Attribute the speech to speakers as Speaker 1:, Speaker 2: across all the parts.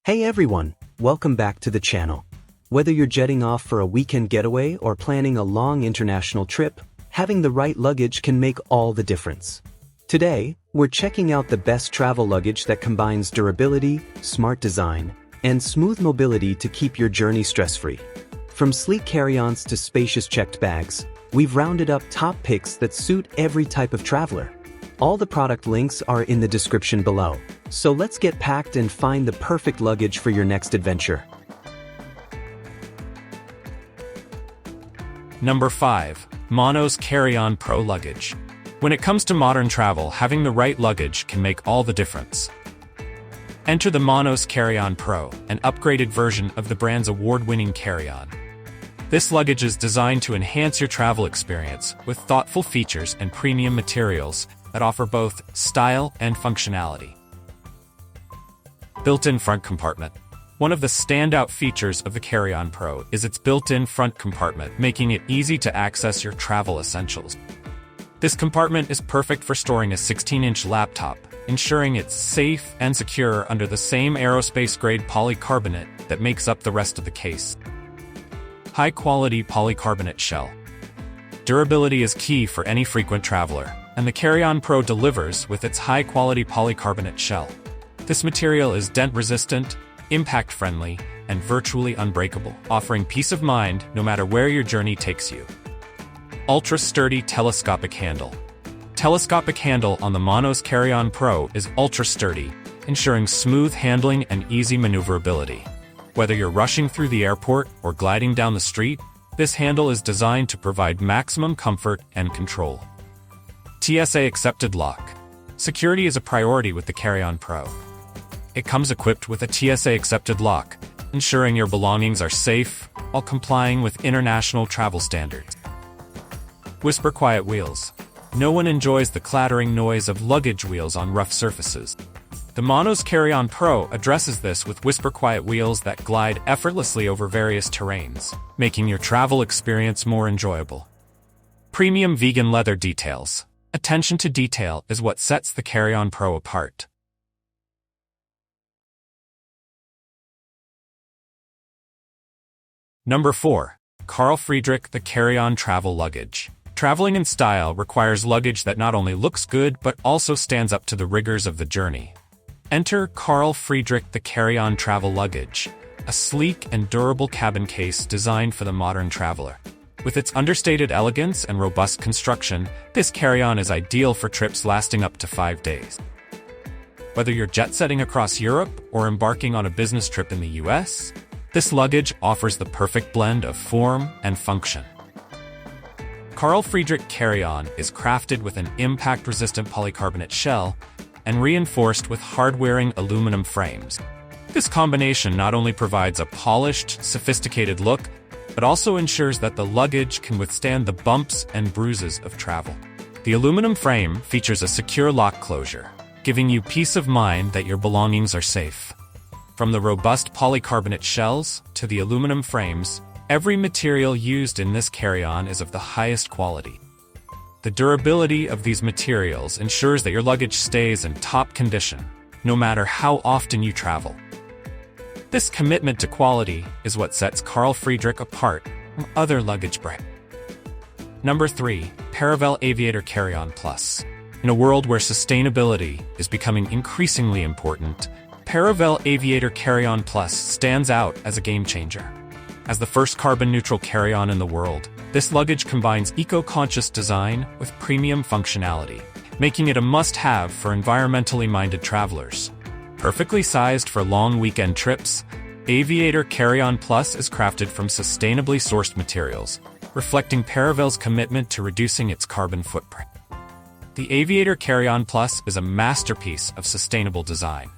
Speaker 1: Hey everyone, welcome back to the channel. Whether you're jetting off for a weekend getaway or planning a long international trip, having the right luggage can make all the difference. Today, we're checking out the best travel luggage that combines durability, smart design, and smooth mobility to keep your journey stress-free. From sleek carry-ons to spacious checked bags, we've rounded up top picks that suit every type of traveler. All the product links are in the description below, so let's get packed and find the perfect luggage for your next adventure.
Speaker 2: Number 5. Monos Carry-On Pro Luggage. When it comes to modern travel, having the right luggage can make all the difference. Enter the Monos Carry-On Pro, an upgraded version of the brand's award-winning carry-on. This luggage is designed to enhance your travel experience with thoughtful features and premium materials that offer both style and functionality. Built-in front compartment. One of the standout features of the Carry-On Pro is its built-in front compartment, making it easy to access your travel essentials. This compartment is perfect for storing a 16-inch laptop, ensuring it's safe and secure under the same aerospace-grade polycarbonate that makes up the rest of the case. High-quality polycarbonate shell. Durability is key for any frequent traveler, and the Carry-On Pro delivers with its high-quality polycarbonate shell. This material is dent-resistant, impact-friendly, and virtually unbreakable, offering peace of mind no matter where your journey takes you. Ultra-sturdy telescopic handle. Telescopic handle on the Monos Carry-On Pro is ultra-sturdy, ensuring smooth handling and easy maneuverability. Whether you're rushing through the airport or gliding down the street, this handle is designed to provide maximum comfort and control. TSA-accepted lock. Security is a priority with the Carry-On Pro. It comes equipped with a TSA-accepted lock, ensuring your belongings are safe while complying with international travel standards. Whisper quiet wheels. No one enjoys the clattering noise of luggage wheels on rough surfaces. The Monos Carry-On Pro addresses this with whisper quiet wheels that glide effortlessly over various terrains, making your travel experience more enjoyable. Premium vegan leather details. Attention to detail is what sets the Carry-On Pro apart. Number 4. Carl Friedrich The Carry-On Travel Luggage. Traveling in style requires luggage that not only looks good but also stands up to the rigors of the journey. Enter Carl Friedrich The Carry-On Travel Luggage, a sleek and durable cabin case designed for the modern traveler. With its understated elegance and robust construction, this carry-on is ideal for trips lasting up to 5 days. Whether you're jet-setting across Europe or embarking on a business trip in the US, this luggage offers the perfect blend of form and function. Carl Friedrich Carry-On is crafted with an impact-resistant polycarbonate shell and reinforced with hard-wearing aluminum frames. This combination not only provides a polished, sophisticated look, but also ensures that the luggage can withstand the bumps and bruises of travel. The aluminum frame features a secure lock closure, giving you peace of mind that your belongings are safe. From the robust polycarbonate shells to the aluminum frames, every material used in this carry-on is of the highest quality. The durability of these materials ensures that your luggage stays in top condition, no matter how often you travel. This commitment to quality is what sets Carl Friedrich apart from other luggage brands. Number 3. Paravel Aviator Carry-On Plus. In a world where sustainability is becoming increasingly important, Paravel Aviator Carry-On Plus stands out as a game-changer. As the first carbon-neutral carry-on in the world, this luggage combines eco-conscious design with premium functionality, making it a must-have for environmentally minded travelers. Perfectly sized for long weekend trips, Aviator Carry-On Plus is crafted from sustainably sourced materials, reflecting Paravel's commitment to reducing its carbon footprint. The Aviator Carry-On Plus is a masterpiece of sustainable design.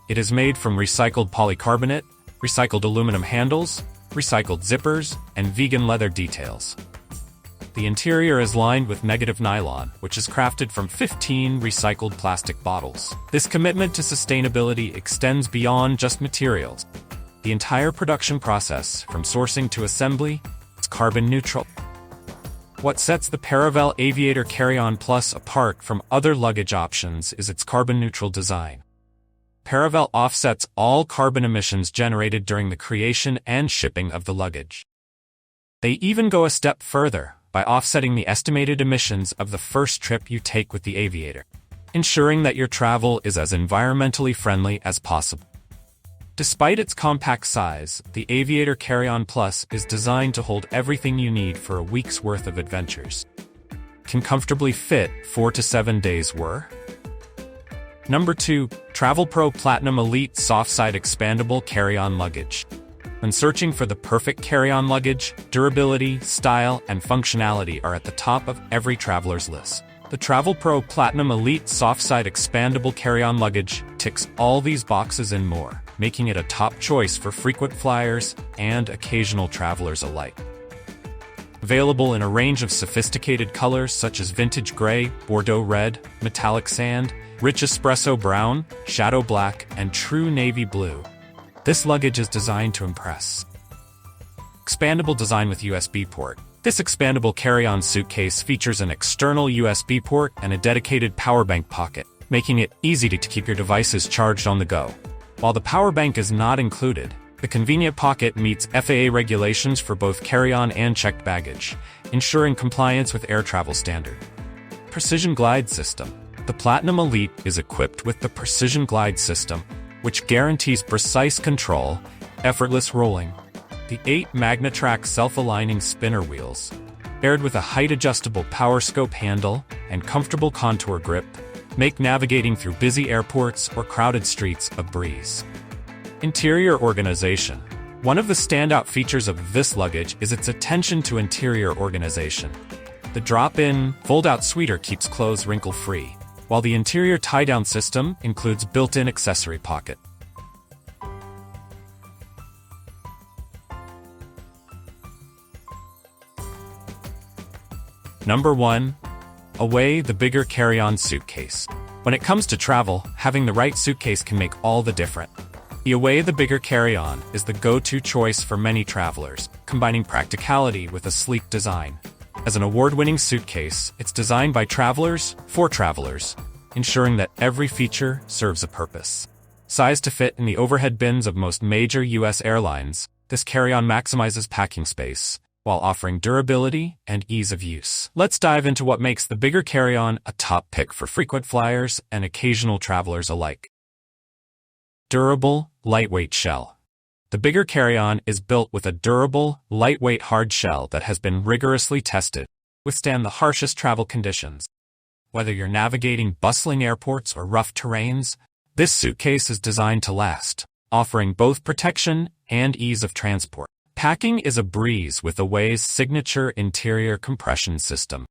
Speaker 2: It is made from recycled polycarbonate, recycled aluminum handles, recycled zippers, and vegan leather details. The interior is lined with negative nylon, which is crafted from 15 recycled plastic bottles. This commitment to sustainability extends beyond just materials. The entire production process, from sourcing to assembly, is carbon neutral. What sets the Paravel Aviator Carry-On Plus apart from other luggage options is its carbon neutral design. Paravel offsets all carbon emissions generated during the creation and shipping of the luggage. They even go a step further by offsetting the estimated emissions of the first trip you take with the Aviator, ensuring that your travel is as environmentally friendly as possible. Despite its compact size, the Aviator Carry-On Plus is designed to hold everything you need for a week's worth of adventures. Can comfortably fit 4 to 7 days' worth. Number 2. Travelpro Platinum Elite Soft-Side Expandable Carry-On Luggage. When searching for the perfect carry-on luggage, durability, style, and functionality are at the top of every traveler's list. The Travelpro Platinum Elite Soft-Side Expandable Carry-On Luggage ticks all these boxes and more, making it a top choice for frequent flyers and occasional travelers alike. Available in a range of sophisticated colors such as vintage gray, Bordeaux red, metallic sand, rich espresso brown, shadow black, and true navy blue, this luggage is designed to impress. Expandable design with USB port. This expandable carry-on suitcase features an external USB port and a dedicated power bank pocket, making it easy to keep your devices charged on the go. While the power bank is not included, the convenient pocket meets FAA regulations for both carry-on and checked baggage, ensuring compliance with air travel standard. Precision Glide System. The Platinum Elite is equipped with the Precision Glide System, which guarantees precise control, effortless rolling. The 8 MagnaTrack self-aligning spinner wheels, paired with a height-adjustable power scope handle and comfortable contour grip, make navigating through busy airports or crowded streets a breeze. Interior organization. One of the standout features of this luggage is its attention to interior organization. The drop-in, fold-out sweater keeps clothes wrinkle-free, while the interior tie-down system includes built-in accessory pocket. Number 1. Away the bigger carry-on suitcase. When it comes to travel, having the right suitcase can make all the difference. The Away the Bigger Carry-On is the go-to choice for many travelers, combining practicality with a sleek design. As an award-winning suitcase, it's designed by travelers for travelers, ensuring that every feature serves a purpose. Sized to fit in the overhead bins of most major U.S. airlines, this carry-on maximizes packing space, while offering durability and ease of use. Let's dive into what makes the bigger carry-on a top pick for frequent flyers and occasional travelers alike. Durable, lightweight shell. The bigger carry-on is built with a durable, lightweight hard shell that has been rigorously tested to withstand the harshest travel conditions. Whether you're navigating bustling airports or rough terrains, this suitcase is designed to last, offering both protection and ease of transport. Packing is a breeze with Away's signature interior compression system.